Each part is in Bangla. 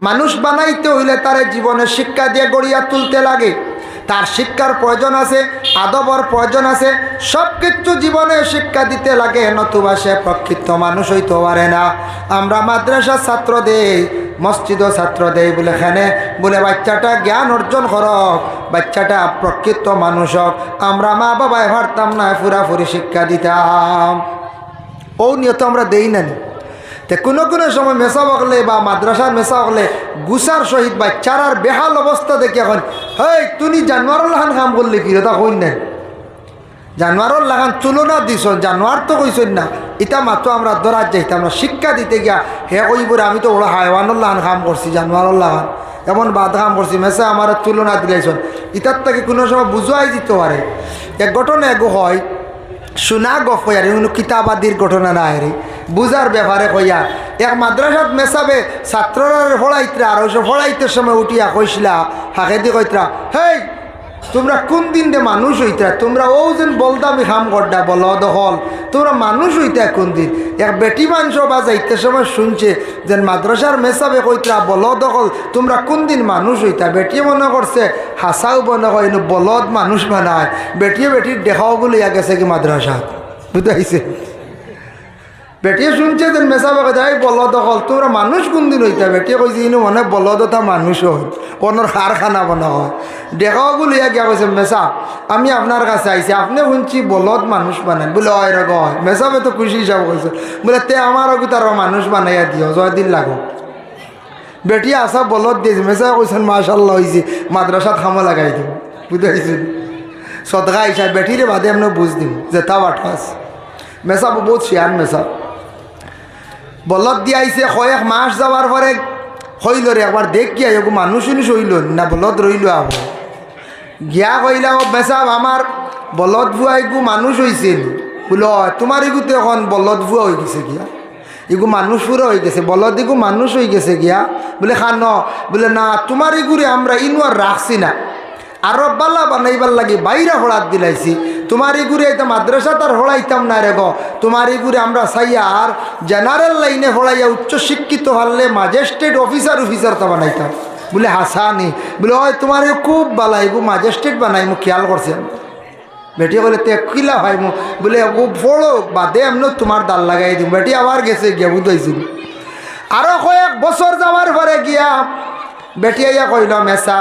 মানুষ বানাইতে হইলে তার জীবনে শিক্ষা দিয়ে গড়িয়া তুলতে লাগে। তার শিক্ষার প্রয়োজন আছে, আদবর প্রয়োজন আছে, সব কিছু জীবনে শিক্ষা দিতে লাগে, নতুবা সে প্রকৃত মানুষ হইতে পারে না। আমরা মাদ্রাসার ছাত্র দেই, মসজিদও ছাত্র দেই, বলে এখানে বলে বাচ্চাটা জ্ঞান অর্জন করক, বাচ্চাটা প্রকৃত মানুষ হোক। আমরা মা বাবায় পারতাম না পুরাপুরি শিক্ষা দিতাম, ও নিয়ত আমরা দেই না। তে কোনো কোনো সময় মেসা বকলে বা মাদ্রাসার মেসা বকলে গুসার সহিত বাচ্চারার বেহাল অবস্থা দেখে এখন, হেই তুমি জানোয়ারের লাগান কাম করলে কি তা কই নেন, জানোয়ারের লাগান তুলনা দিছ, জানোয়ার তো কইছেন না। এটা মাত্র আমরা দরাজ যাইতাম না, শিক্ষা দিতে গিয়া হে কইবরে আমি তো ওরা হায়ওয়ানোর লাগান কাম করছি, জানোয়ারের লাগান এমন বাদ কাম করছি, মেসা আমার তুলনা দিলেছেন। ইটার থেকে কোনো সময় বুঝাই দিতে পারে। এক ঘটনা এগো হয়, শোনা গপ কই আর কোনো কিতাবাদির ঘটনা না আরে বুঝার ব্যাপারে কইয়া। এক মাদ্রাসাত মেসাবে ছাত্ররা পড়াইতরা, আর ওইসব পড়াইতে সময় উঠিয়া কইসলা হাঁকেদি কইতরা, হেই তোমরা কোন দিন দে মানুষ হইতা, তোমরা ও যেন বলদামি খাম করডা বল দখল, তোমরা মানুষ হইতা কোন দিন। এক বেটি মানুষ বা যাইতে সময় শুনছে যে মাদ্রাসার মেসাবে কইতরা বল দখল, তোমরা কোন দিন মানুষ হইতা। বেটিয়ে মনে করছে হাসাও মনে হয় বলদ মানুষ বানায়, বেটিয়ে বেটির দেখাও বলিয়া গেছে কি মাদ্রাসা, বুঝতে পাইছে। বেটিয়ে শুনছে যে মেসাবে কথা বলদ দখল, তোমরা মানুষ কোন দিন হইতা। বেটিয়ে কইছে ইনু মনে বলদতা মানুষ হয়, অন্যর কারখানা বানা হয়। দেখাও লইয়া গিয়া কইছে মেসা আমি আপনার কাছে আইছি, আপনি শুনছি বলদ মানুষ বানান, বলে হয় রে হয়। মেসাবে তো খুশি হিসাব কইছে, বলে তে আমারও কি তার মানুষ বানাইয়া দিও, জয়দিন লাগো। বেটিয়া আসা বলদ দিয়েছে, মেসা কইছেন মাশাল্লাহ হয়েছে, মাদ্রাসাত খামো লাগাই দিম, বুঝতে পারছেন। সদকা হিসাব বেটিরে বাদে এমন বুঝ দিম যে তা বাঠাস। মেসা বহুত শিয়ান মেসা, বলদ দিয়ে আইছে কয়েক মাস যাওয়ার পরে হইল রে একবার দেখ গিয়া এগো মানুষ উনিশ হইল না বলদ রইল। আব গিয়া কইলা ও বেসাব আমার বলদ ভুয়া এগু মানুষ হয়েছিল, বলো তোমার এগুতে এখন বলদ ভুয়া হয়ে গেছে গিয়া, এগু মানুষ পুরো হয়ে গেছে, বলদ এগু মানুষ হয়ে গেছে গিয়া। বলে খান বলে না তোমার এগুরে আমরা ইনওয়ার রাখছি না, আরো বাল্লা বানাইবার লাগে বাইরা হড়াত দিলাইছি, তোমার এগুরে এটা মাদ্রাসা তার হড়াইতাম না রে গো, তোমার এগুরে আমরা চাইয়া আর জেনারেল লাইনে হড়াইয়া উচ্চ শিক্ষিত হলে ম্যাজিস্ট্রেট অফিসার তা বানাইতাম। বলে হাসানি, বলে হয় তোমার খুব বালা এগু ম্যাজিস্ট্রেট বানাই মু খেয়াল করছেন। বেটি বলে তে কিলা হয় মু, বলে ও বড় বাদে এমন তোমার দাল লাগাই দিম। বেটি আবার গেছে গিয়া বুঝাইছিল। আরো কয়েক বছর যাওয়ার পরে গিয়া বেটি আইয়া কইল মেসা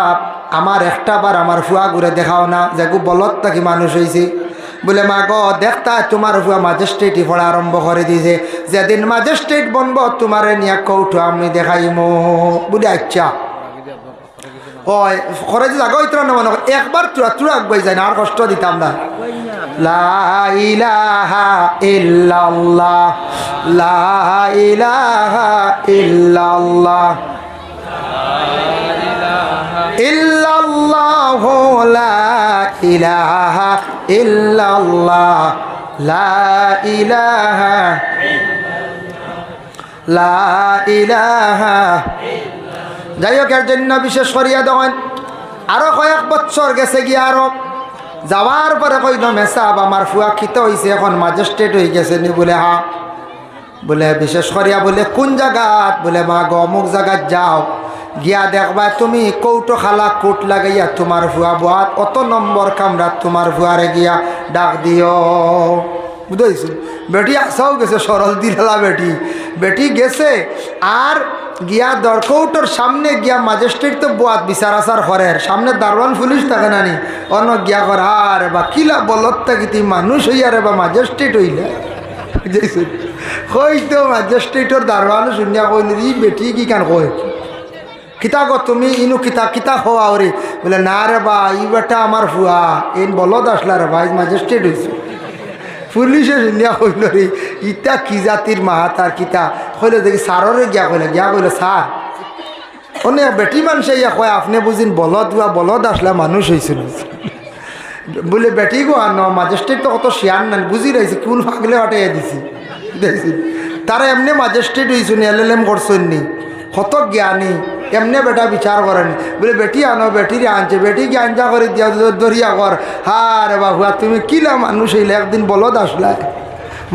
আমার একটা বার আমার ফুয়া ঘুরে দেখাও না যে গু বলত থাকি মানুষ হয়েছে। বলে মা গো দেখতা তোমার ফুয়া ম্যাজিস্ট্রেটই পড়া আরম্ভ করে দিয়েছে, যেদিন ম্যাজিস্ট্রেট বনব তোমারে নিয়ে কৌটো আমি দেখাইমো। বলে আচ্ছা ওই করে যে জায়গা হইতো না মনে একবার চূড়া আগবাই যায় না, আর কষ্ট দিতাম না। লা ইলাহা ইল্লাল্লাহ, লা ইলাহা ইল্লাল্লাহ, ইল্লাল্লাহু লা ইলাহা ইল্লাল্লাহ, লা ইলাহা লা ইলাহা। যাই হোক এর জন্য বিশেষ করিয়া দেন আরো কয়েক বছর গেছে গিয়া, আরো যাওয়ার পরে কইল মেসাব আমার ফুয়া খিতে হয়েছে এখন ম্যাজিস্ট্রেট হয়ে গেছে নি। বলে হা, বলে বিশেষ করিয়া বলে কোন জায়গাত, বলে মা গো অমুক জায়গাত যাও, গিয়া দেখবা তুমি কৌটো খালা কোট লাগাইয়া তোমার ফুয়া বাত অত নম্বর কামরাত তোমার ফুয়ারে গিয়া ডাক দিও। বুঝেছি বেটি আসাও গেছে, সরল দিলা বেটি, বেটি গেছে আর গিয়া দরকৌটোর সামনে গিয়া ম্যাজিস্ট্রেট তো বাত বিচার আচার করের সামনে দারোয়ান পুলিশ থাকে নানি, অন্য গিয়া কর আরে বা কিলা বলত থাকি তুই মানুষ হইয়ারে বা ম্যাজিস্ট্রেট হইলে। বুঝেছি হইতো ম্যাজিস্ট্রেটর দারোয়ান শুনিয়া কইল ই বেটি কি কান কয় কিতা গো তুমি ইনু কিতা কিতা খোয়া ওরে। বলে না রে বা ই বেটা আমার ফুয়া এন বলদ আসলা রে ভাই ম্যাজিস্ট্রেট হয়েছে। পুলিশে শুনিয়া কইল রে ইটা কি জাতির মাহাতার কিতা কইলে দেখি সাররে গিয়া কইলে স্যার অনেক বেটি মানুষ ইয়া কয় আপনি বুঝিন বলদ বা বলদ আসলা মানুষ হয়েছিল। বলে বেটি গো আন ম্যাজিস্ট্রেট তো কত শিয়ান নেন বুঝি রয়েছে কোন ফাগলে হাটাইয়া দিছি দেখছি তারা এমনি ম্যাজিস্ট্রেট হয়েছেন এলএলএম করছেন নি কত জ্ঞানী এমনি বেটা বিচার করেনি। বলে বেটি আনো বেটিরে আনছে, বেটিকে আঞ্জা করে দিয়া দরিয়া কর। হ্যাঁ রে বাবুয়া তুমি কিলা মানুষ হইলে একদিন বলদ আসলাই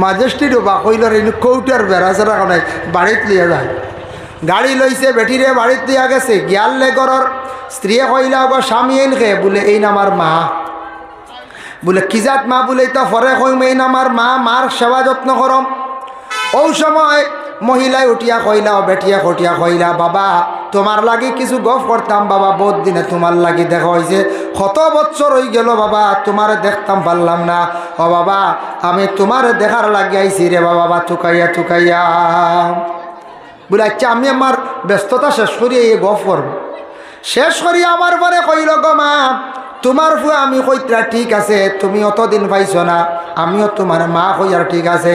ম্যাজিস্ট্রেটও বা কইল কৌটার বেড়া চেরা নাই বাড়িত লিয়ে যায়। গাড়ি লইছে বেটিরে বাড়িতে দিয়া গেছে গিয়ালে গরর স্ত্রী কইলা গো স্বামী এনকে বলে এই নামার মা বলে কি জাত মা বলে তো ফরে কইম এই নামার মা মার সেবা যত্ন করম। ও সময় মহিলাই উঠিয়া কইলা ও বেটিয়া কটিয়া কইলা বাবা তোমার লাগি কিছু গফ করতাম বাবা, বহুত দিনে তোমার লাগি দেখা হয়েছে, কত বছর হয়ে গেল বাবা তোমারে দেখতাম পারলাম না। ও বাবা আমি তোমারে দেখার লাগি আইছি রে বাবা থুকাইয়া থুকাইয়া। বলে আচ্ছা আমি আমার ব্যস্ততা শেষ করিয়া এই গফ করব। শেষ করিয়া আমার পরে কইল গো মা তোমার ফুয়া আমি কইতরা ঠিক আছে, তুমি অতদিন পাইছ না, আমিও তোমার মা কইয়ার ঠিক আছে,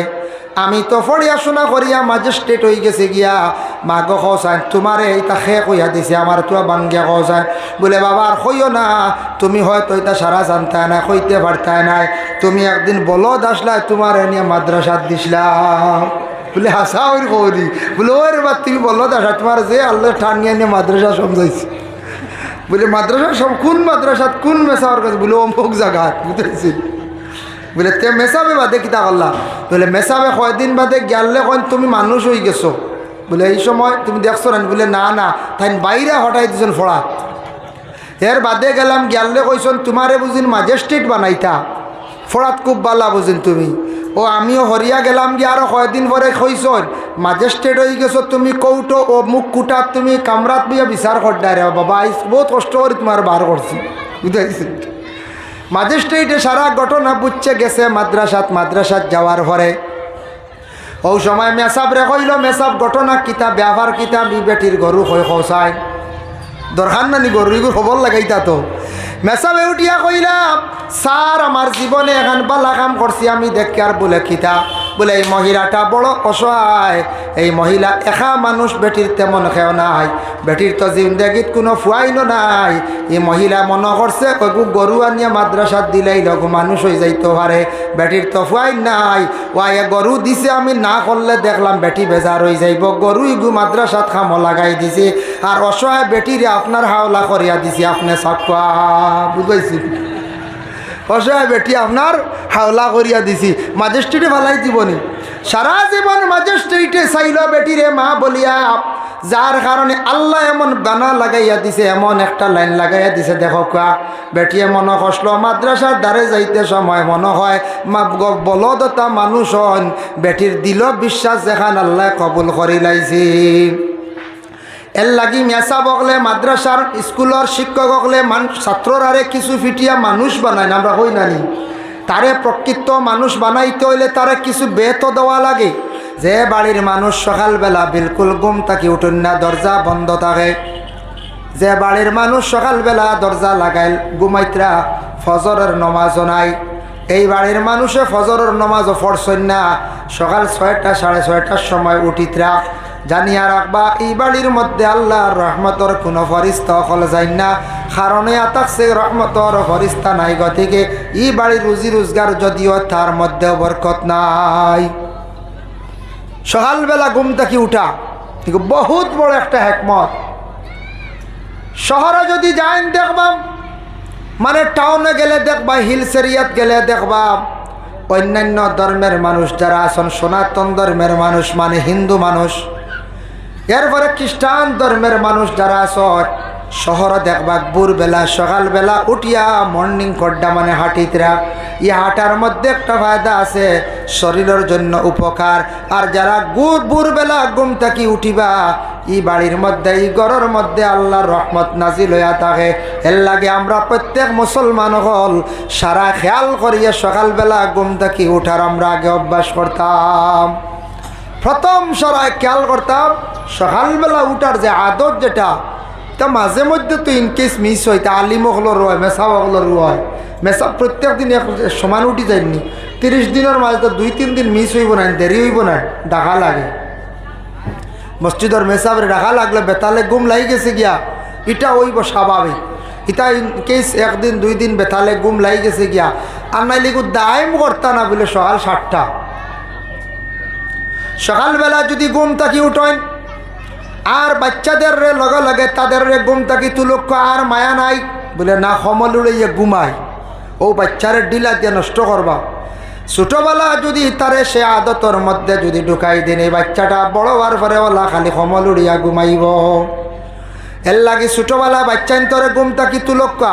আমি তো পড়াশোনা করিয়া ম্যাজিস্ট্রেট হয়ে গেছে গিয়া মা গো কৌসান তোমারে এইটা খে কইয়া দিছে আমার তো বাঙ্গিয়া কৌসান। বলে বাবা আর কইও না, তুমি হয়তো এটা সারা জানতা না কইতে পারতাই নাই, তুমি একদিন বলদ আসলা তোমার নিয়ে মাদ্রাসাত দিছিলাম। বলে হাসা ওর কৌরি বলে ওর বা তুমি বলদ আসা তোমার যে আল্লাহ ঠান নিয়ে মাদ্রাসা সমঝাইছি। বলে মাদ্রাসা সব কোন মাদ্রাসাত কোন মেসাওয়ার কাছে বলে অমুক জায়গা বুঝেছি। বলে তে মেসাবে বাদে কিতা করলা? বলে মেসাবে কয়দিন বাদে গেলে কন তুমি মানুষ হয়ে গেছো। বলে এই সময় তুমি দেখছো না? বলে না না তাই বাইরে হটাই দিয়েছেন ফড়াত। এর বাদে গেলাম গেলে কইসন তোমারে বুঝিন ম্যাজিস্ট্রেট বানাইতা, ফড়াত খুব বালা বুঝিন তুমি। ও আমিও হরিয়া গেলাম গিয়ে আরো কয়দিন পরে কইসন ম্যাজিস্ট্রেট হয়ে গেছো তুমি, কৌটো ও মুখ কুটাত তুমি কামরাত বিয়া বিচার করডায় রে বাবা বহুত কষ্ট করে তোমার বার করছি বুঝাইছি। ম্যাজিস্ট্রেটে সারা ঘটনা বুঝছে গেছে মাদ্রাসাত যাওয়ার পরে ও সময় মেসাব রে কইল মেসাব ঘটনা কিতা ব্যবহার কিতা বেটির গরু হয় খসায় দরকার নানি গরু এগুলো খবর লাগাইতা তো। মেসাবে উঠিয়া কইলাম স্যার আমার জীবনে এখন বালা কাম করছি আমি দেখি আর বলে কিতা? বলে এই মহিলাটা বড় অসহায়, এই মহিলা একা মানুষ, বেটির তেমন খেও নাই, বেটির তো জিন্দগিত কোনো ফুয়াইনো নাই, এই মহিলা মনে করছে কগু গরু আনিয়া মাদ্রাসাত দিলেই লঘু মানুষ হয়ে যাইতে পারে, বেটির তো ফুয়াইন নাই, ওয়াই গরু দিছে আমি না করলে দেখলাম বেটি বেজার হয়ে যাইব, গরু ইগু মাদ্রাসাত খামো লাগাই দিছে আর অসহায় বেটিরে আপনার হাওলা করিয়া দিছে আপনি সাপা বুঝাইছি। অসহায় বেটি আপনার হাওলা করিয়া দিছি, ম্যাজিস্ট্রেটে ভালাই দিবনি। সারা জীবন ম্যাজিস্ট্রেটে চাইল বেটিরে মা বলিয়া, যার কারণে আল্লাহ এমন গানা লাগাইয়া দিছে, এমন একটা লাইন লাগাইয়া দিছে দেখো কা বেটিয়ে মনে কষল মাদ্রাসার দ্বারে যাইতে সময় মনে হয় বলদতা মানুষ হন, বেটির দিল বিশ্বাস যেখান আল্লাহ কবুল করি লাইছি। এর লাগি মেসা বকলে মাদ্রাসার স্কুলের শিক্ষক হকলে ছাত্ররারে কিছু ফিটিয়া মানুষ বানায় না, আমরা হই নানি তারে প্রকৃত মানুষ বানাইতে হইলে তারে কিছু বেত দেওয়া লাগে। যে বাড়ির মানুষ সকালবেলা বিলকুল ঘুম থাকি উঠুন না, দরজা বন্ধ থাকে, যে বাড়ির মানুষ সকালবেলা দরজা লাগাই ঘুমাইতরা ফজরের নমাজ নাই, এই বাড়ির মানুষে ফজরের নমাজও পড়ছেন না, সকাল 6টা 6:30টার সময় উঠিতরা জানিয়া রাখবা এই বাড়ির মধ্যে আল্লাহর রহমতর কোনো ফরিস্তা হল যায় না, কারণে আতাকছে রহমতর ফরিস্তা নাই, গতিকে এই বাড়ির রুজি রোজগার যদিও তার মধ্যে বরকত নাই। সকালবেলা ঘুম থেকে উঠা বহুত বড় একটা হেকমত। শহরে যদি যাইন দেখবা, মানে টাউনে গেলে দেখবা, হিলস এরিয়াত গেলে দেখবা অন্যান্য ধর্মের মানুষ যারা আছেন, সনাতন ধর্মের মানুষ মানে হিন্দু মানুষ, এরপরে খ্রিস্টান ধর্মের মানুষ যারা আছেন, শহরে দেখবা ভোরবেলা সকালবেলা উঠিয়া মর্নিং কড্ডা মানে হাঁটিতরা, এই হাঁটার মধ্যে একটা ফায়দা আছে, শরীরের জন্য উপকার। আর যারা ভোরবেলা ঘুম থাকি উঠিবা, এই বাড়ির মধ্যে এই ঘরের মধ্যে আল্লাহর রহমত নাজিল হইয়া থাকে। এর লাগে আমরা প্রত্যেক মুসলমান হল সারা খেয়াল করিয়া সকালবেলা ঘুম থাকি উঠার আমরা আগে অভ্যাস করতাম। প্রথম সরাই খেয়াল করতাম সকালবেলা উঠার যে আদত যেটা, তা মাঝে মধ্যে তো ইনকেস মিস হয়, তা আলিমগুলোর হয়, মেসাবগুলোর হয়, মেসাব প্রত্যেক দিন সমান উঠি যায়নি, 30 দিনের মাঝে তো 2-3 দিন মিস হইব না, দেরি হইব না, ডাকা লাগে মসজিদের মেসাবরে ডাকা লাগলে বেতালে ঘুম লাগি গেছে গিয়া, এটা হইব স্বাভাবিক। এটা ইনকেস 1 দিন 2 দিন বেতালে ঘুম লাগি গেছে গিয়া, আর নাইলে দায়ম করতা না বলে সকাল 7টা সকালবেলা যদি ঘুম থাকি উঠেন, আর বাচ্চাদের লগে লগে তাদের ঘুম থাকি তুলক্ষ আর মায়া নাই, বলে না সমল উড়াইয়া ঘুমাই, ও বাচ্চারে ডিলা দিয়ে নষ্ট করবা। ছোটবেলা যদি তারে সে আদতর মধ্যে যদি ঢুকাই দেন, এই বাচ্চাটা বড় হওয়ার পরে ওলা খালি সমল উড়িয়া ঘুমাইব। এর লাগি ছোটবেলা বাচ্চা তরে ঘুম থাকি তুলক্কা,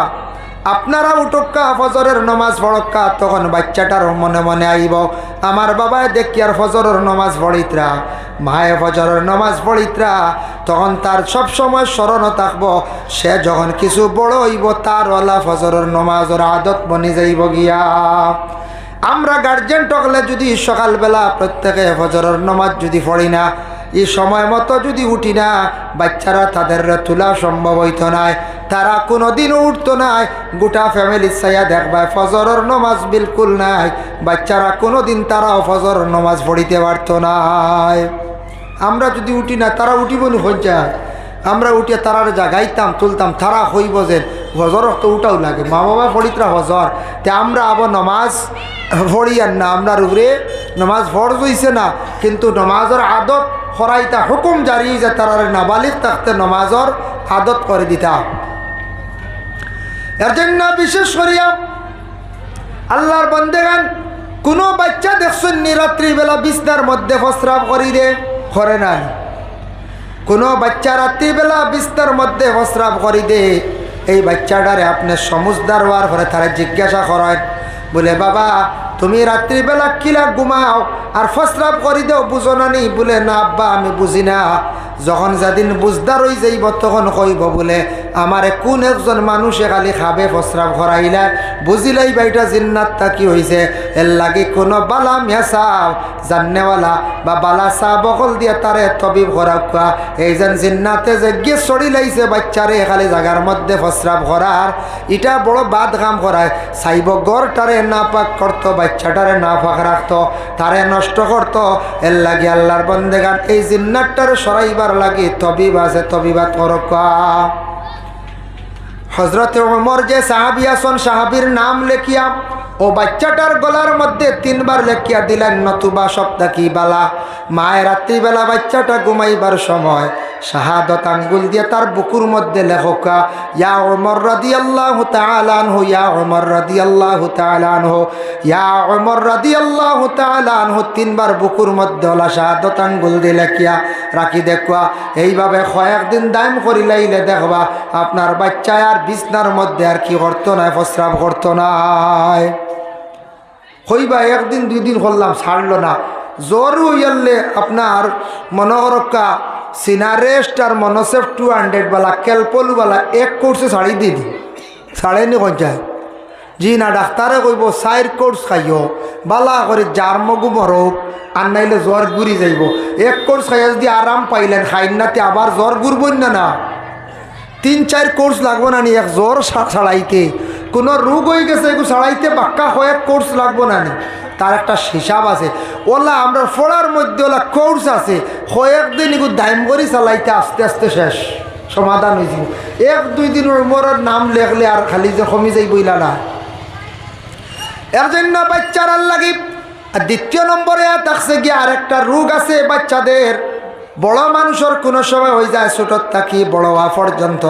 আপনারা উঠক্কা ফজরের নমাজ পড়ক্কা, তখন বাচ্চাটার মনে মনে আইব আমার বাবায় দেখি আর ফজরের নমাজ পড়িত্রা, মায়ে ফজরের নমাজ পড়িত্রা, তখন তার সব সময় স্মরণ থাকবো সে যখন কিছু বড় হইব তার ওলা ফজরের নমাজের আদত বনি যাইব গিয়া। আমরা গার্জেন টকলে যদি সকালবেলা প্রত্যেকে ফজরের নমাজ যদি পড়ি না, এই সময় মতো যদি উঠি না, বাচ্চারা তাদের তোলা সম্ভব হইতো নাই, তারা কোনোদিনও উঠতো নাই। গোটা ফ্যামিলির ছায়া দেখবা ফজরের নমাজ বিলকুল নাই, বাচ্চারা কোনোদিন তারাও ফজরের নমাজ পড়িতে পারতো নাই। আমরা যদি উঠি না তারা উঠিব নি হজ্জায়, আমরা উঠে তারার জাগাইতাম তুলতাম, তারা হইব যে ফজর তো উঠাও লাগে, মা বাবা পড়িতরা ফজর, তে আমরা আবার নমাজ পড়িয়ান না, আমরা উপরে নমাজ ফরজ হইছে না, কিন্তু নমাজের আদত হরাইতা হুকুম জারি যে তারার নাবালিগ থাকতে নমাজের আদত করে দিতাম। এর জন্য বিশেষ করিয়া আল্লাহর বান্দেগান কোনো বাচ্চা দেখছেন নি রাত্রিবেলা বিছনার মধ্যে প্রস্রাব করি দে, করে না। কোনো বাচ্চা রাত্রিবেলা বিছনার মধ্যে প্রস্রাব করি দে, এই বাচ্চাটারে আপনি সমুজদার হওয়ার পরে তারা জিজ্ঞাসা করেন, বলে বাবা তুমি রাত্রিবেলা কিলা ঘুমাও আর প্রস্রাব করি দেও, বুঝো না নি? বলে না আব্বা আমি বুঝি না। যখন যেদিন বুঝদার হয়ে যাইব তখন কইব বলে আমারে কোন একজন মানুষে খালি খাবে প্রস্রাব করাইলা, বুঝিলাই বাইটা জিন্নাতটা কি হয়েছে। এর লাগে কোনো বালা মেসাও জান্নেওয়ালা বা বালা চা বকল দিয়ে তারে তবিব করা, এই যেন জিন্নাতে যে গিয়ে চড়ি লাইছে বাচ্চারে খালি জায়গার মধ্যে প্রস্রাব করার, এটা বড় বাদ কাম করায়। চাইব গড়টারে না পাক করতো, বাচ্চাটারে না পাক রাখতো, তারে নষ্ট করতো। এর লাগে আল্লাহর বন্দেগান এই জিন্নাতটারে সরাইবার লাগে তবিব আছে, তবিবাত করকা। হজরত ওমর যে সাহাবি আসন, সাহাবির নাম লেখিয়া ও বাচ্চাটার গলার মধ্যে 3 বার লেখিয়া দিলেন, নতুবা সপ্তাহ কি বালা। মায়ের রাত্রিবেলা বাচ্চাটা ঘুমাইবার সময় শাহাদত আঙ্গুল দিয়ে তার বুকুর মধ্যে লেখকা, ইয়া ওমর রাদিয়াল্লাহু তাআলা আনহু, ইয়া ওমর রাদিয়াল্লাহু তাআলা আনহু, ইয়া ওমর রাদিয়াল্লাহু তাআলা আনহু, 3 বার বুকুর মধ্যে ওলা শাহাদত আঙ্গুল দিয়ে লেখিয়া রাখি দেখবা। এইভাবে কয়েকদিন দাম করিলাইলে দেখবা আপনার বাচ্চা আর বিছনার মধ্যে আর কি করতো না, প্রস্রাব করতো নাই। হইবা 1 দিন 2 দিন করলাম ছাড়লো না, জ্বর হইয়ালে আপনার মনোরক্ষা সিনারেস্ট আর মনোসেফ 200 বালা ক্যালপলুবালা 1 কোর্সে ছাড়ি দি ছাড়ে নি কঞ্চায় জি না। ডাক্তারে কইব 4 কোর্স খাইও বালা করে যার মগু মরক, আর নাইলে জ্বর ঘুরি যাইব। 1 কোর্স খাইয়া যদি আরাম পাইলেন খাইন নাতে আবার জ্বর ঘুরবই না, 3-4 কোর্স লাগবো না নি এক জ্বর ছাড়াইতে। কোনো রোগ হয়ে গেছে এগুলো ছাড়াইতে বাক্কা কয়েক কোর্স লাগবো না নি, তার একটা হিসাব আছে। ওলা আমরা ফোড়ার মধ্যে ওলা কোর্স আছে, কয়েকদিন এগুলো দাইম করি চালাইতে আস্তে আস্তে শেষ সমাধান হয়ে যাব। 1-2 দিনের উমরের নাম লেখলে আর খালি যে কমি যাই বইলা না। এর জন্য বাচ্চার লাগে। আর 2 নম্বরে থাকছে গিয়ে আরেকটা রোগ আছে বাচ্চাদের, বড় মানুষের কোনো সময় হয়ে যায় ছোটোর থাকি বড় হওয়া পর্যন্ত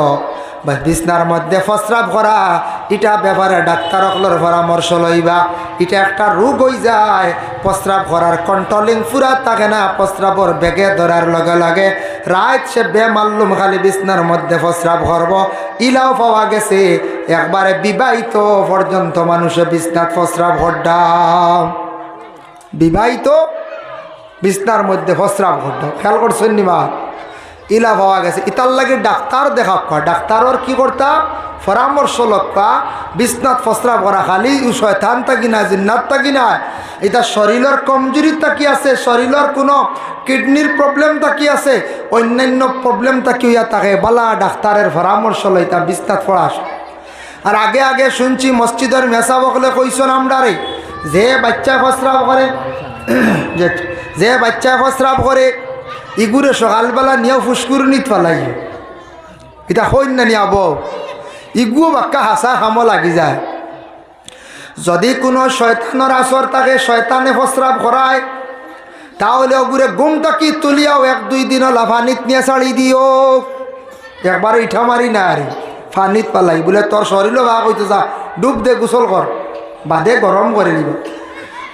বা বিছনার মধ্যে প্রস্রাব করা, এটা ব্যাপারে ডাক্তারসকলের পরামর্শ লইবা। এটা একটা রোগ হয়ে যায়, প্রস্রাব করার কন্ট্রোলিং পুরা থাকে না, প্রস্রাবর বেগে ধরার লগে লগে রাত সে বেমাল্লুম খালি বিছনার মধ্যে প্রস্রাব করব। ইলাও পাওয়া গেছে একবারে বিবাহিত পর্যন্ত মানুষে বিছনাত প্রস্রাব করডাম, বিবাহিত বিছনার মধ্যে প্রস্রাব করডাম, খেয়াল করছেন নিমা? ইলা পাওয়া গেছে। ইতার লাগে ডাক্তার দেখা, ডাক্তারর কি করতা পরামর্শ লক্কা, বিছনাত প্রস্রাব করা খালি শয়তান থাকি না, জিন্নাত থাকি না, এটা শরীরের কমজোরি থাকি আছে, শরীরের কোনো কিডনির প্রবলেম থাকি আছে, অন্যান্য প্রবলেম থাকি হইয়া থাকে, বালা ডাক্তারের পরামর্শ লইতা বিছনাত পড়াস। আর আগে আগে শুনছি মসজিদের মেসা বকলে কইসন আমরারে, যে বাচ্চা প্রস্রাব করে, যে বাচ্চা প্রস্রাব করে ইগুরে সকালবেলা নিয়েও ফুসকুরনিত পালাই, এটা হইন না নিয়াব, ইগুও বাক্কা হাসা খামো লাগি যায়। যদি কোনো শয়তানের আসর থাকে, শয়তানে প্রস্রাব করায়, তাহলে ওগুরে ঘুম থাকি তুলিয়াও 1-2 দিন লাফানিত নিয়ে ছাড়ি দিও, একবার ইঠা মারি না আরে ফানিত পালাই, বলে তোর শরীরও ভাগ হইতে যা, ডুব দে গোসল কর, বাদে গরম করে দিব।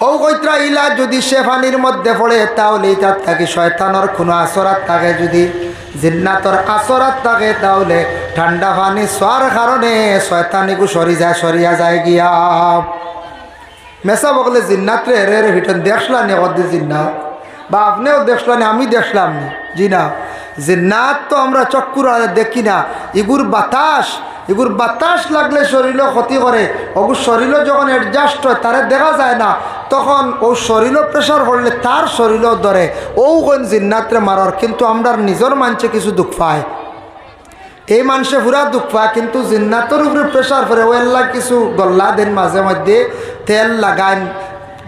ও কইত্রা ইলা যদি সে পানির মধ্যে পড়ে তাহলে তার থাকি শয়তানের কোনো আসরাত থাকে, যদি জিন্নাতর আসরাত থাকে তাহলে ঠান্ডা পানি ছোঁয়ার কারণে শয়তানিকু সরিয়া যায় গিয়া। মেসা বকলে জিন্নাত রে রে ভিতন দেখলানি অর্ধে জিন্নাত, বা আপনিও দেখলানি আমি দেখলাম নি, জি না। জিন্নাত তো আমরা চক্ষুর দেখি না, এগুর বাতাস লাগলে শরীর ক্ষতি করে। ওগুর শরীর যখন অ্যাডজাস্ট হয় তারে দেখা যায় না, তখন ও শরীর প্রেশার পড়লে তার শরীরও ধরে, ও কোন জিন্নাতরে মারার। কিন্তু আমরা নিজের মানুষে কিছু দুঃখ পায়, এই মানুষে পুরা দুঃখ পায়, কিন্তু জিন্নাতের উপরে প্রেশার পড়ে ও এল্লা কিছু গল্লা দেন, মাঝে মধ্যে তেল লাগান,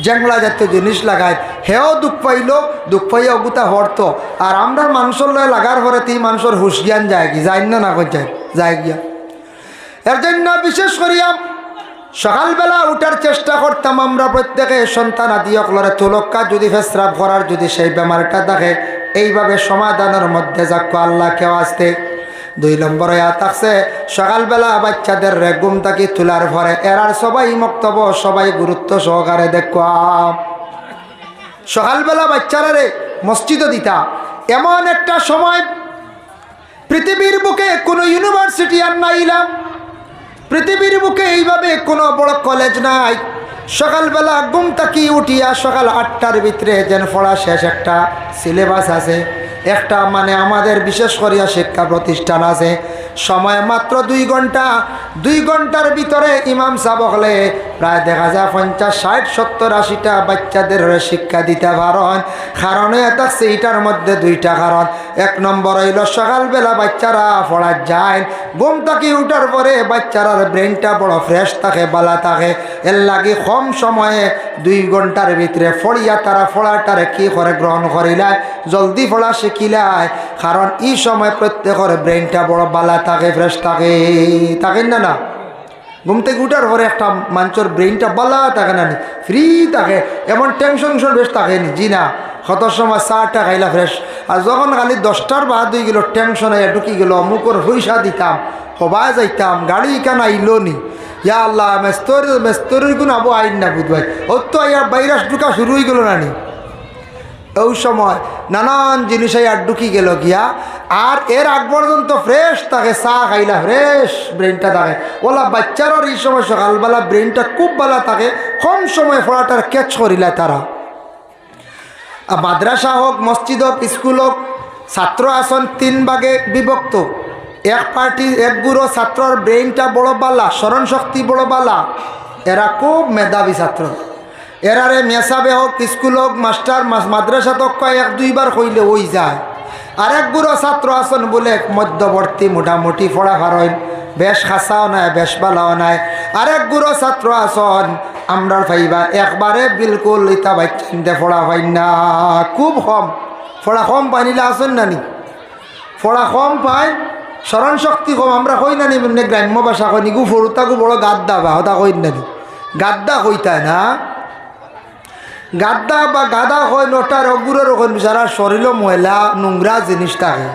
জ্যাংলা জাতীয় জিনিস লাগায়, হেও দুঃখ পাইয়া অগুতা হরতো। আর আমরা মানুষের লয় লাগার পরে এই মানুষের হুশ জ্ঞান যায় কি যায় না যায় গিয়া। এর জন্য বিশেষ করিয়া সকালবেলা উঠার চেষ্টা করতাম আমরা প্রত্যেকে, সন্তান আদি অকলরে তুলক্কা যদি ফেসরাব করার যদি সেই বেমারটা থাকে, এইভাবে সমাধানের মধ্যে যাক আল্লাহ কেউ আসতে। 2 নম্বরে থাকছে সকালবেলা বাচ্চাদের ঘুম থাকি তোলার পরে এরার সবাই বক্তব্য সবাই গুরুত্ব সহকারে দেখবা। সকালবেলা বাচ্চারা রে মসজিদও দিতা, এমন একটা সময় পৃথিবীর বুকে কোনো ইউনিভার্সিটি আর নাইলাম, পৃথিবীর বুকে এইভাবে কোনো বড় কলেজ নাই। সকালবেলা ঘুম থাকি উঠিয়া সকাল 8টার ভিতরে যেন পড়া শেষ একটা সিলেবাস আছে, একটা মানে আমাদের বিশেষ করিয়া শিক্ষা প্রতিষ্ঠান আছে, সময় মাত্র 2 ঘন্টা। 2 ঘন্টার ভিতরে ইমাম সাহেব হলে প্রায় দেখা যায় 50, 60, 70, 80টা বাচ্চাদের শিক্ষা দিতে পারেন। কারণে থাকছে এটার মধ্যে 2টা কারণ। 1 নম্বর হইল সকালবেলা বাচ্চারা পড়া যায়, ঘুম থাকি উঠার পরে বাচ্চারা ব্রেনটা বড় ফ্রেশ থাকে, বালা থাকে। এর লাগে কম সময়ে 2 ঘন্টার ভিতরে পড়িয়া তারা পড়াটারে কি করে গ্রহণ করিলায়, জলদি পড়া শিখিলায়। কারণ এই সময় প্রত্যেকের ব্রেনটা বড় বালা থাকে, ফ্রেশ থাকে, থাকেন না? ঘুম থেকে উঠার পরে একটা মানুষের ব্রেনটা বালা থাকে না, ফ্রি থাকে, এমন টেনশন বেশ থাকেনি, জি না। কত সময় 4টা খাইলা ফ্রেশ, আর যখন খালি 10টার বাদ হয়ে গেল টেনশন হয়ে ঢুকি গেল, অমুকর পয়সা দিতাম, হবায় যাইতাম, গাড়ি কেন আইলো নি, ইয়া আল্লাহ মেস্তরের গুণ আবু আইন না বুধবাই, ও তো আইয়া ভাইরাস ঢুকা শুরু হয়ে গেল নানি। ওই সময় নানান জিনিস আর ঢুকি গেল গিয়া, আর এর আগ পর্যন্ত ফ্রেশ থাকে, চা খাইলা ফ্রেশ ব্রেনটা থাকে। ওলা বাচ্চারার এই সময় সকালবেলা ব্রেনটা খুব ভালো থাকে, কম সময় পড়াটার ক্যাচ করিলা তারা। মাদ্রাসা হোক, মসজিদ হোক, স্কুল হোক, ছাত্র আসন 3 ভাগে বিভক্ত। এক পার্টি এক গুরো ছাত্রর ব্রেনটা বড় বালা, স্মরণ শক্তি বড় বালা, এরা খুব মেধাবী ছাত্র। এরারে মেসাবে হোক, স্কুল হোক, মাস্টার মাদ্রাসা তো 1-2 বার হইলে ওই যায়। আরেক গুরো ছাত্র আসন বলে মধ্যবর্তী, মোটামুটি পড়া ভারইন, বেশ খাসাও নাই, বেশ বালাও নাই। আরেক গুরো ছাত্র আসন আমরা ভাইবা একবারে বিলকুল ইতা বাচ্চাতে পড়া পাই না, খুব কম পড়া, কম পাইনিলে আসন নানি পড়া কম পায়, স্মরণ শক্তি কম। আমরা কই নানি মানে গ্রাম্য ভাষা কই নিগু ফরুতাকু বড় গাদ্দা বা হতা কই নানি, গাদ্দা কইতায় না, গাদ্দা বা গাদা হয় নটার অগুরের ওখান যারা শরীর ময়লা নোংরা জিনিস থাকে,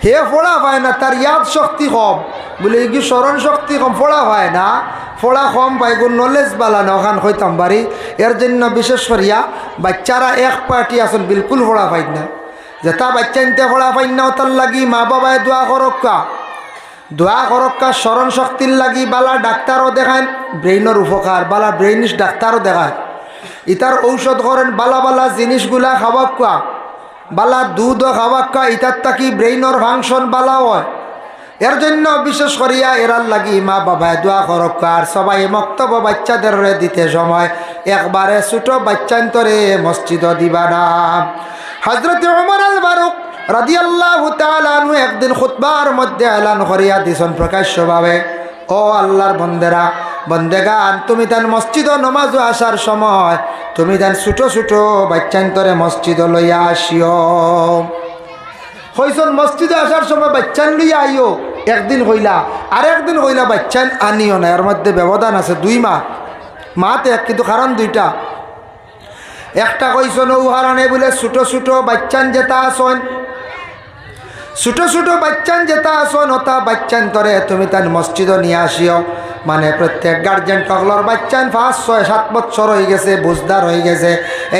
হে ফোড়া পায় না, তার ইয়াদ শক্তি কম বলে কি স্মরণ শক্তি কম, ফোড়া পায় না, ফোড়া কম পায়, গো নলেজ বালা না ওখান হইতাম বাড়ি। এর জন্য বিশেষ করিয়া বাচ্চারা এক পার্টি আসন বিলকুল ফোড়া পাই না, যেটা বাচ্চা নিতে ফোড়া পাই না, তার লাগি মা বাবায় দোয়া করক্কা স্মরণ শক্তির লাগি বালা ডাক্তারও দেখায়, ব্রেইনের উপকার বালা ব্রেইনিস ডাক্তারও দেখায়, ইতার ঔষধ করেন, বালা বালা জিনিসগুলা খাওয়াক্কা, বালা দুধও খাওয়াক্কা, ইতার তাকি ব্রেইনের ফাংশন বালা হয়। এর জন্য বিশেষ করিয়া এরার লাগি মা বাবায় দোয়া করক্কা। আর সবাই মক্তব্য বাচ্চাদের দিতে সময় একবারে ছোট বাচ্চান্তরে মসজিদ দিবা না। হযরত ওমর আল ফারুক রাদিয়াল্লাহু তাআলা আনহু একদিন খুতবার মধ্যে এলান করিয়া দিছেন প্রকাশ্যভাবে, ও আল্লাহর বন্দেরা বন্দেগান, তুমি তান মসজিদ নমাজ আসার সময় তুমি তান ছোট ছোট বাচ্চান্তরে মসজিদ লইয়া আসিও। হইছন মসজিদে আসার সময় বাচ্চান লইয়া আইও, একদিন হইলা, আর একদিন হইলা বাচ্চান আনিও না। এর মধ্যে ব্যবধান আছে 2 মাতে এক, কিন্তু কারণ 2টা। একটা কইছন ও হারানে বলে ছোট ছোট বাচ্চান যেটা আসন, ছোট ছোট বাচ্চান যেটা আসন ওটা বাচ্চান্তরে তুমি তান মসজিদ নিয়ে আসিও। মানে প্রত্যেক গার্জেন টকলর বাচ্চা 5-6-7 বছর হয়ে গেছে, বুঝদার হয়ে গেছে,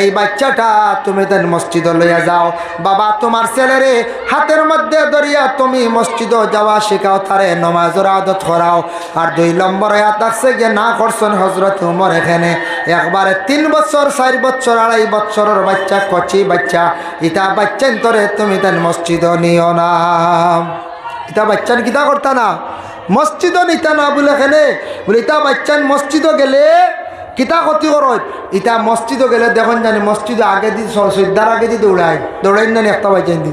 এই বাচ্চাটা তুমি তেন মসজিদে লইয়া যাও। বাবা তোমার ছেলেরে হাতের মধ্যে ধরিয়া তুমি মসজিদে যাওয়া শেখাও, তারে নমাজের আদত করাও। আর 2 নম্বর আয়াত আছে যে না করছেন হযরত উমর এখানে একবারে 3 বছর 4 বছর 2.5 বছরের বাচ্চা, কচি বাচ্চা, ইটা বাচ্চান তোরে তুমি তেন মসজিদে নিও না। ইটা বাচ্চান কিতা করতা না, মসজিদও নিতা না বলে এখানে বলে ইটা বাচ্চান মসজিদও গেলে কিতা ক্ষতি করত। ইটা মসজিদও গেলে দেখুন জানি মসজিদে আগে দি সৈদার আগে দি দৌড়াই না একটা বাচ্চান দি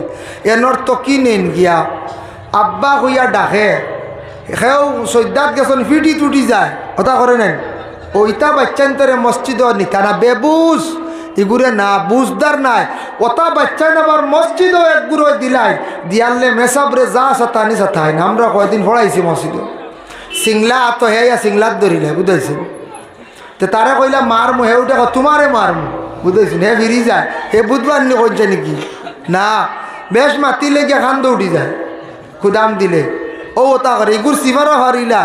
এনর তো কি নেন গিয়া আব্বা হইয়া ডাকে সেও সৈদাত গেছেন ফিটি টুটি যায় কথা করে নেন। ওইটা বাচ্চান তোরে মসজিদও নিতা না, বেবুজ এগুড়ে না, বুঝদার নাই। ওটা বাচ্চান আবার মসজিদও এক গুঁড়ো দিলাই দিয়ালে মেসাবরে যা সাতানি সাতাই না। আমরা কয়দিন পড়াইছি মসজিদে সিংলা তো হেয়া সিংলাত ধরিলে বুঝাইছেন, তো তারা কইলা মারমু, হে উঠে তোমারে মারমু বুঝাইছেন, হে ফিরি যায়, হে বুধবার নি করছে নাকি না, বেশ মাতিলে গিয়ে খান্দ উঠি যায় খুদাম দিলে। ও তা করে এগুর সিমারও হারিলা,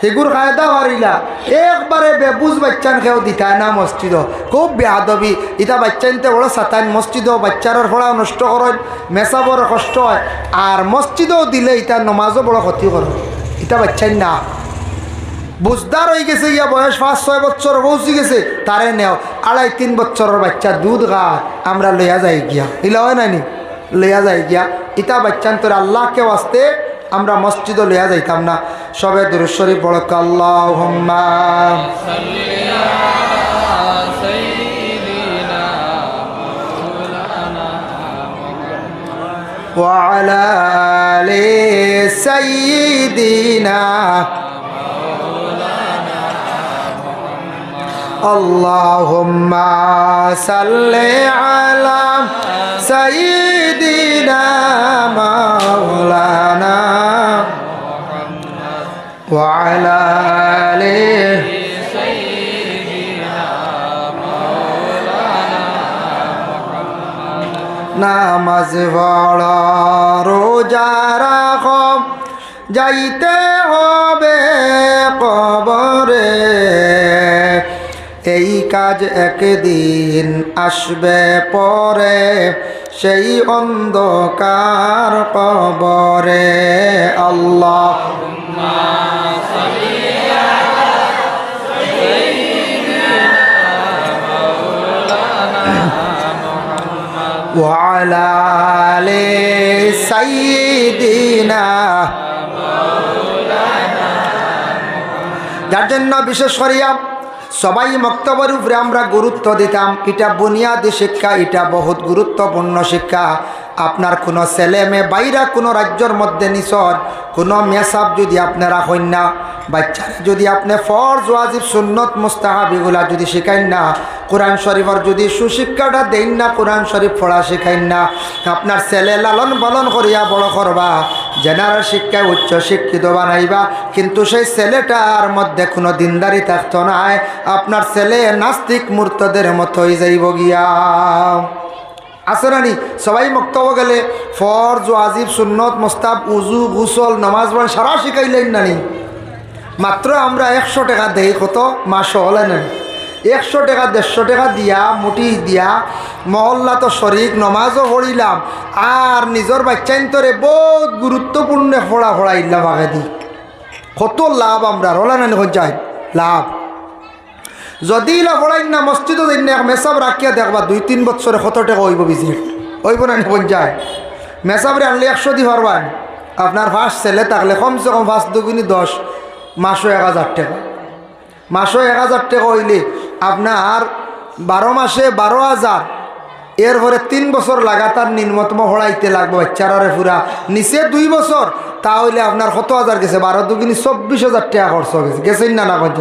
সেগুর কায়দা হারিলা, একবারে বেবুজ বাচ্চান খেয়েও দিতায় না মসজিদ, খুব বেহাদবি। ইটা বাচ্চানতে বড় সাতান মসজিদও বাচ্চার পড়া নষ্ট করেন, মেসা বড় কষ্ট হয়, আর মসজিদও দিলে ইটা নমাজও বড় ক্ষতি করে। ইটা বাচ্চান না বুঝদার হয়ে গেছে, ইয়া বয়স 5-6 বছর পৌঁছে গেছে, তারে নেও 2.5-3 বছরের বাচ্চা দুধ খায়, আমরা লইয়া যাই গিয়া, ইলা হয় নানি লইয়া যাই গিয়া। ইটা বাচ্চান তোর আল্লাহকে আসতে আমরা মসজিদও লইয়া যাইতাম না। সবে দুরূদ শরীফ পড়ো, আল্লাহুম্মা সাল্লি আলা সাইয়্যিদিনা মাওলানা ওয়া আলা আলি সাইয়্যিদিনা মাওলানা আল্লাহুম্মা সাল্লি আলা সাইয়্যিদিনা মাওলানা وعلى آله سيدنا مولانا محمد নামাজ পড়ো রোজা রাখো যাইতে হবে কবরে, এই কাজ একদিন আসবে পরে সেই অন্ধকার কবরে। আল্লাহুম্মা সাল্লি আলা সাইয়্যিদিনা মাওলানা মুহাম্মদ ওয়া আলা আলি সাইয়্যিদিনা মাওলানা মুহাম্মদ। যার জন্য বিশেষ করিয়া সবাই মক্তবের উপরে আমরা গুরুত্ব দিতাম, এটা বুনিয়াদী শিক্ষা, এটা বহুত গুরুত্বপূর্ণ শিক্ষা। আপনার কোনো ছেলে মেয়ে বাইরা কোনো রাজ্যের মধ্যে নিছন কোনো মেসাব যদি আপনারা হইন না, বাচ্চারা যদি আপনি ফরজ ওয়াজিব সুন্নত মুস্তাহাব এগুলা যদি শিখাইন না, কোরআন শরীফের যদি সুশিক্ষাটা দেন না, কোরআন শরীফ পড়া শিখাইন না, আপনার ছেলে লালন পালন করিয়া বড় করবা, জেনারেল শিক্ষায় উচ্চ শিক্ষিত বানাইবা, কিন্তু সেই ছেলেটার মধ্যে কোনো দিনদারি থাকতো না, আপনার ছেলে নাস্তিক মুরতাদের মতো হয়ে যাইব গিয়া। আছে নানি সবাই মক্তব গেলে ফরজ ওয়াজিব সুন্নত মুস্তাহাব উজু গুসল নামাজ পড়া সারা শিখাইলেন নানি। মাত্র আমরা 100 টাকা দেই, কত মাস হলে নেন 100 টাকা 150 টাকা দিয়া মুটি দিয়া মহল্লা তো শরিক নমাজও পড়িলাম, আর নিজের বাচ্চাইন্তরে বহুত গুরুত্বপূর্ণ পড়াইলাম আগে দি, কত লাভ আমরা হলে নেন যাই লাভ। যদি ইলা পড়াই না মসজিদও দিন না মেসাব রাখিয়া দেখবা 2-3 বছরে 100 টাকা হইব ভিজিট হইব না যায়। মেসাবরে আনলে 100 দি পারবান, আপনার ফার্স্ট ছেলে থাকলে কমসে কম 5 2 10 মাসও 1000 টাকা, মাসও 1000 টাকা হইলে আপনার 12 মাসে 12,000, এরপরে 3 বছর লাগাতার নিম্নতম হড়াইতে লাগবে বাচ্চারে পুরা নিচে 2 বছর, তাহলে আপনার কত হাজার গেছে 12 2 24,000 টাকা খরচ গেছে, গেছেন না না গঞ্জ।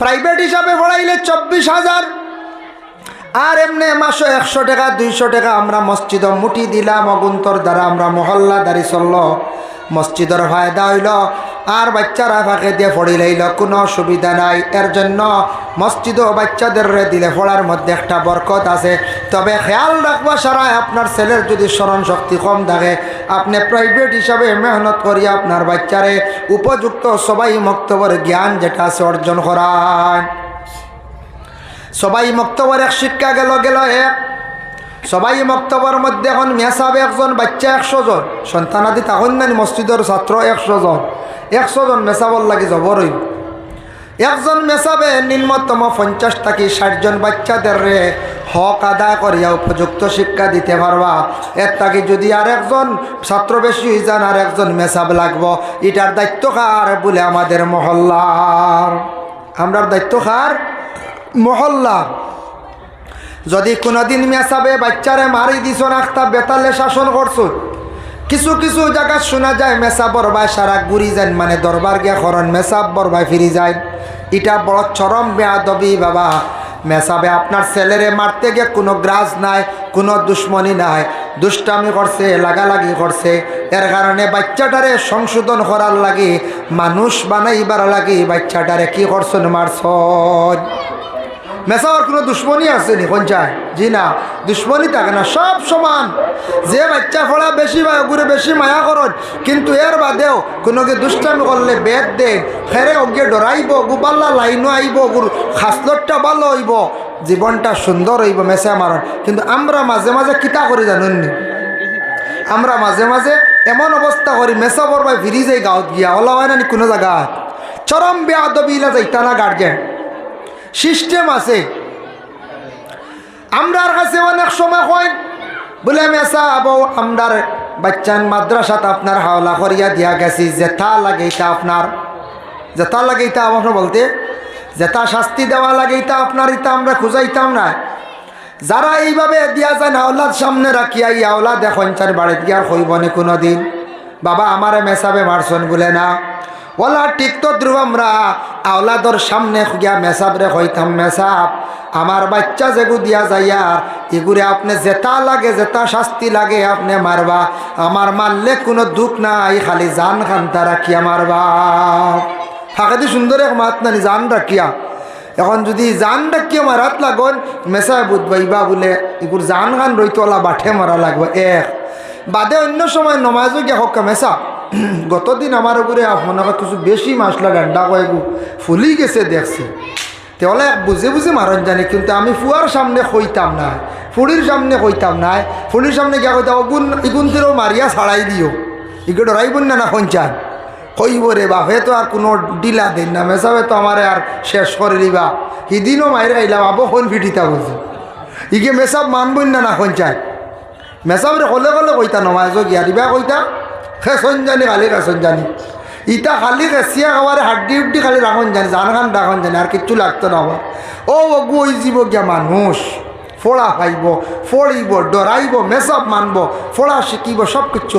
প্রাইভেট হিসাবে পড়াইলে 24,000, আর এমনি মাসে 100 টাকা 200 টাকা আমরা মসজিদ মুঠি দিলাম, অগুন্তর দ্বারা আমরা মহল্লাদারি চলল, মসজিদের ফায়দা হইল, আর বাচ্চারা ফাঁকে দিয়ে পড়ি লাইল, কোনো অসুবিধা নাই। এর জন্য মসজিদও বাচ্চাদের দিলে পড়ার মধ্যে একটা বরকত আছে। তবে খেয়াল রাখবা সারায় আপনার ছেলের যদি স্মরণ শক্তি কম থাকে, আপনি প্রাইভেট হিসাবে মেহনত করিয়া আপনার বাচ্চারে উপযুক্ত সবাই মক্তবর জ্ঞান যেটা আছে অর্জন করায়। সবাই মক্তবর এক শিক্ষা গেল এক সবাই মক্তবর মধ্যে এখন মেসাবে একজন বাচ্চা 100 জন সন্তানাদি তখন না মসজিদের ছাত্র 100 জন 100 জন মেসাবর লাগে জবরই। একজন মেসাবে নিম্নতম 50 থেকে 60 জন বাচ্চাদের হক আদায় করিয়া উপযুক্ত শিক্ষা দিতে পারবা। এর তাকে যদি আর একজন ছাত্র বেশি হয়ে যান আর একজন মেসাব লাগবো, এটার দায়িত্ব কার বলে আমাদের মহল্লার, আমরার দায়িত্ব কার? মহল্লা। যদি কোনোদিন মেসাবে বাচ্চারে মারি দিছ না একটা বেতালে শাসন করছো, কিছু কিছু জায়গা শোনা যায় মেসাব বরবায় সারা ঘুরি যান, মানে দরবার গিয়া খরণ মেসাব বরবায় ফিরি যায়। এটা বড় চরম বেয়াদবি বাবা। মেসাবে আপনার ছেলেরে মারতে গিয়ে কোনো গ্রাজ নাই, কোনো দুশ্মনী নাই, দুষ্টামি করছে, লাগালাগি করছে। এর কারণে বাচ্চাটারে সংশোধন করার লাগে, মানুষ বানাইবার লাগে বাচ্চাটারে কি করছেন? মারছন। মেসাওয়ার কোনো দুশ্মনী আছে নি কোন চায়? জি না, দুশ্মনী থাকে না, সব সমান। যে বাচ্চা ফোড়া বেশি বা ওগুলো বেশি মায়া করন, কিন্তু এর বাদেও কোনোকে দুষ্টামি করলে বেদ দেন, ফেরে ওকে ডরাইব, গুপাল্লা লাইনও আইব, ওগুর খাসলতটা ভালো হইব, জীবনটা সুন্দর হইব মেসা মারণ। কিন্তু আমরা মাঝে মাঝে কিতা করি জানেন নি? আমরা মাঝে মাঝে এমন অবস্থা করি মেসা বরবাই ফিরি যাই গাঁত গিয়া, ওলা হয় না কোনো জায়গা চরম বেয়াদবিলা যাইতা না গার্জেন সিস্টেম আছে। আমরার কাছে অনেক সময় হয় বলে মেসা আবৌ আমরার বাচ্চান মাদ্রাসাত আপনার হাওলা করিয়া দিয়া গেছি, যেথা লাগে এটা আপনার, যেথা লাগে এটা আপনার বলতে যেথা শাস্তি দেওয়া লাগে এটা আপনার, এটা আমরা খুঁজাইতাম না। যারা এইভাবে দিয়া যায় না আওলাদ সামনে রাখিয়া এই আওলাদ এখন চার বাড়িতে গিয়ে আর হইব না কোনো দিন, বাবা আমারে মেসাবে মারছন বলে না। ওলা ঠিক তো ধ্রুব আমরা আওলাদর সামনে গিয়া মেসাবরে হইতাম, মেসাব আমার বাচ্চা যেগু দিয়া যাইয়ার এগুরে আপনি যেটা লাগে যেটা শাস্তি লাগে আপনি মারবা, আমার মারলে কোনো দুঃখ নাই, খালি জান খান্তা রাখিয়া মারবা। ফাঁকাদি সুন্দর এক মাত নানি জান রাখিয়া। এখন যদি জান রাখিয়া মারাত লাগন মেসায় বুধবাইবা বলে এগুর জান খান রইতলা বাঠে মারা লাগবে এক বাদে। অন্য সময় নমাজও গিয়া হকা মেসা গতদিন আমার উপরে মনে হয় কিছু বেশি মাসলা ডান্ডা কয়েকু ফুলি গেছে দেখছি, তাহলে বুঝে বুঝে মারণ জানি। কিন্তু আমি ফুয়ার সামনে কইতাম না, ফুড়ির সামনে কইতাম না, ফুড়ির সামনে গিয়া কইতাম অগুন ইগুনতেও মারিয়া ছাড়াই দিও, ইগো ডরাইবন না না সঞ্চান কইব রে বাপে তো আর কোনো ডিলা দেন না, মেসাবে তো আমারে আর শেষ করে দিবা। সিদিনও মাইরে আইলাম আবো ফোন ফিটিতা বলছে, ইগে মেসাব মানবন না না সঞ্চান। মেসাবরে কলে কলে কইতা নমাজ গিয়া দিবা কইতা খেসন জানি খালি খেসন জানি, ইটা খালি খেসিয়া খাবারে হাড্ডি উড্ডি খালি রাখন জানি, জান খান রাখন জানি, আর কিচ্ছু লাগতো না আমার। ও অগু ওই জীব গিয়া মানুষ ফোড়া খাইব, ফড়িব, ডরাইব, মেসাব মানব, ফোড়া শিখিব, সব কিচ্ছু।